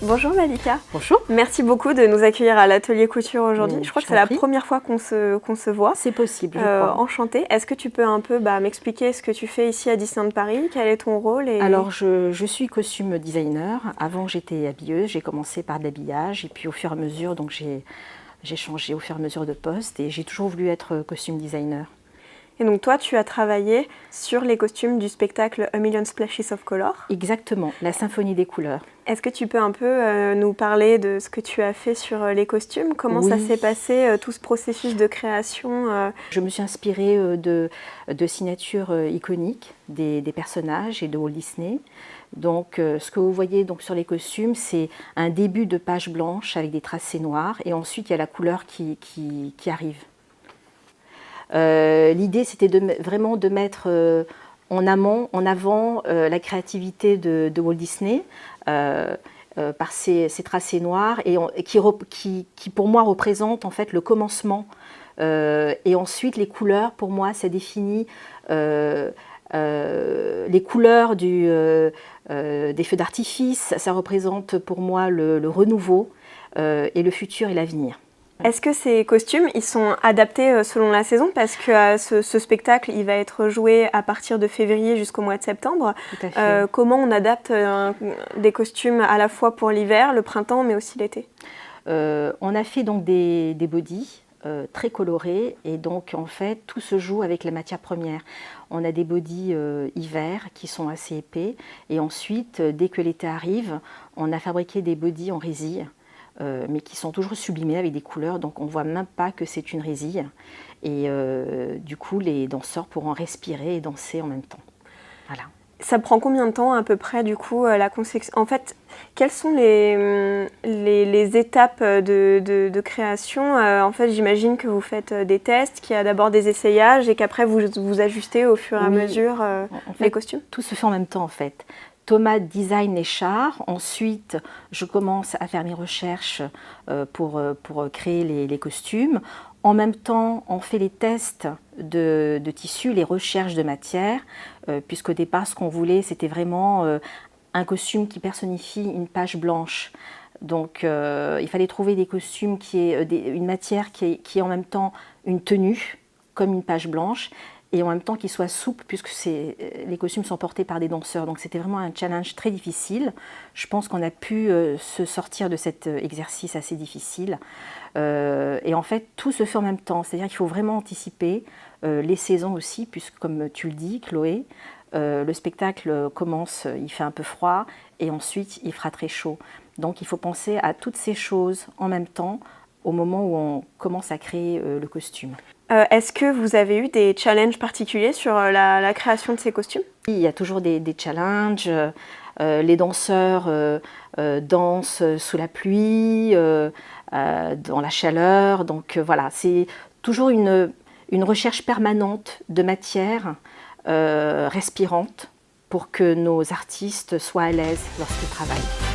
Bonjour Malika. Bonjour. Merci beaucoup de nous accueillir à l'atelier couture aujourd'hui. Je crois que c'est la première fois qu'on se voit. C'est possible, je crois. Enchantée. Est-ce que tu peux un peu m'expliquer ce que tu fais ici à Disneyland Paris? Quel est ton rôle Alors, je suis costume designer. Avant, j'étais habilleuse. J'ai commencé par de l'habillage et puis au fur et à mesure, donc j'ai changé au fur et à mesure de poste et j'ai toujours voulu être costume designer. Et donc toi, tu as travaillé sur les costumes du spectacle A Million Splashes of Color. Exactement, la symphonie des couleurs. Est-ce que tu peux un peu nous parler de ce que tu as fait sur les costumes? Comment ça s'est passé, tout ce processus de création? Je me suis inspirée de signatures iconiques des personnages et de Walt Disney. Donc, ce que vous voyez donc, sur les costumes, c'est un début de page blanche avec des tracés noirs et ensuite il y a la couleur qui arrive. L'idée, c'était vraiment de mettre en avant la créativité de Walt Disney par ces tracés noirs et qui, pour moi, représentent en fait le commencement. Et ensuite, les couleurs, pour moi, ça définit les couleurs des feux d'artifice. Ça représente pour moi le renouveau et le futur et l'avenir. Est-ce que ces costumes, ils sont adaptés selon la saison? Parce que ce spectacle, il va être joué à partir de février jusqu'au mois de septembre. Tout à fait. Comment on adapte des costumes à la fois pour l'hiver, le printemps, mais aussi l'été? On a fait donc des bodys très colorés et donc en fait tout se joue avec la matière première. On a des bodys hiver qui sont assez épais et ensuite, dès que l'été arrive, on a fabriqué des bodys en résille. Mais qui sont toujours sublimés avec des couleurs, donc on ne voit même pas que c'est une résille. Et du coup, les danseurs pourront respirer et danser en même temps. Voilà. Ça prend combien de temps à peu près, du coup, la conception? En fait, quelles sont les étapes de création? En fait, j'imagine que vous faites des tests, qu'il y a d'abord des essayages et qu'après vous ajustez au fur et à mesure en fait, les costumes? Tout se fait en même temps, en fait. Thomas design les chars, ensuite je commence à faire mes recherches pour créer les costumes. En même temps, on fait les tests de tissus, les recherches de matière, puisqu'au départ, ce qu'on voulait, c'était vraiment un costume qui personnifie une page blanche. Donc il fallait trouver des costumes une matière qui est en même temps une tenue, comme une page blanche, et en même temps qu'il soit souple, puisque les costumes sont portés par des danseurs. Donc c'était vraiment un challenge très difficile. Je pense qu'on a pu se sortir de cet exercice assez difficile. Et en fait, tout se fait en même temps. C'est-à-dire qu'il faut vraiment anticiper les saisons aussi, puisque comme tu le dis, Chloé, le spectacle commence, il fait un peu froid, et ensuite il fera très chaud. Donc il faut penser à toutes ces choses en même temps, au moment où on commence à créer le costume. Est-ce que vous avez eu des challenges particuliers sur la création de ces costumes? Il y a toujours des challenges. Les danseurs dansent sous la pluie, dans la chaleur. Donc voilà, c'est toujours une recherche permanente de matière respirante pour que nos artistes soient à l'aise lorsqu'ils travaillent.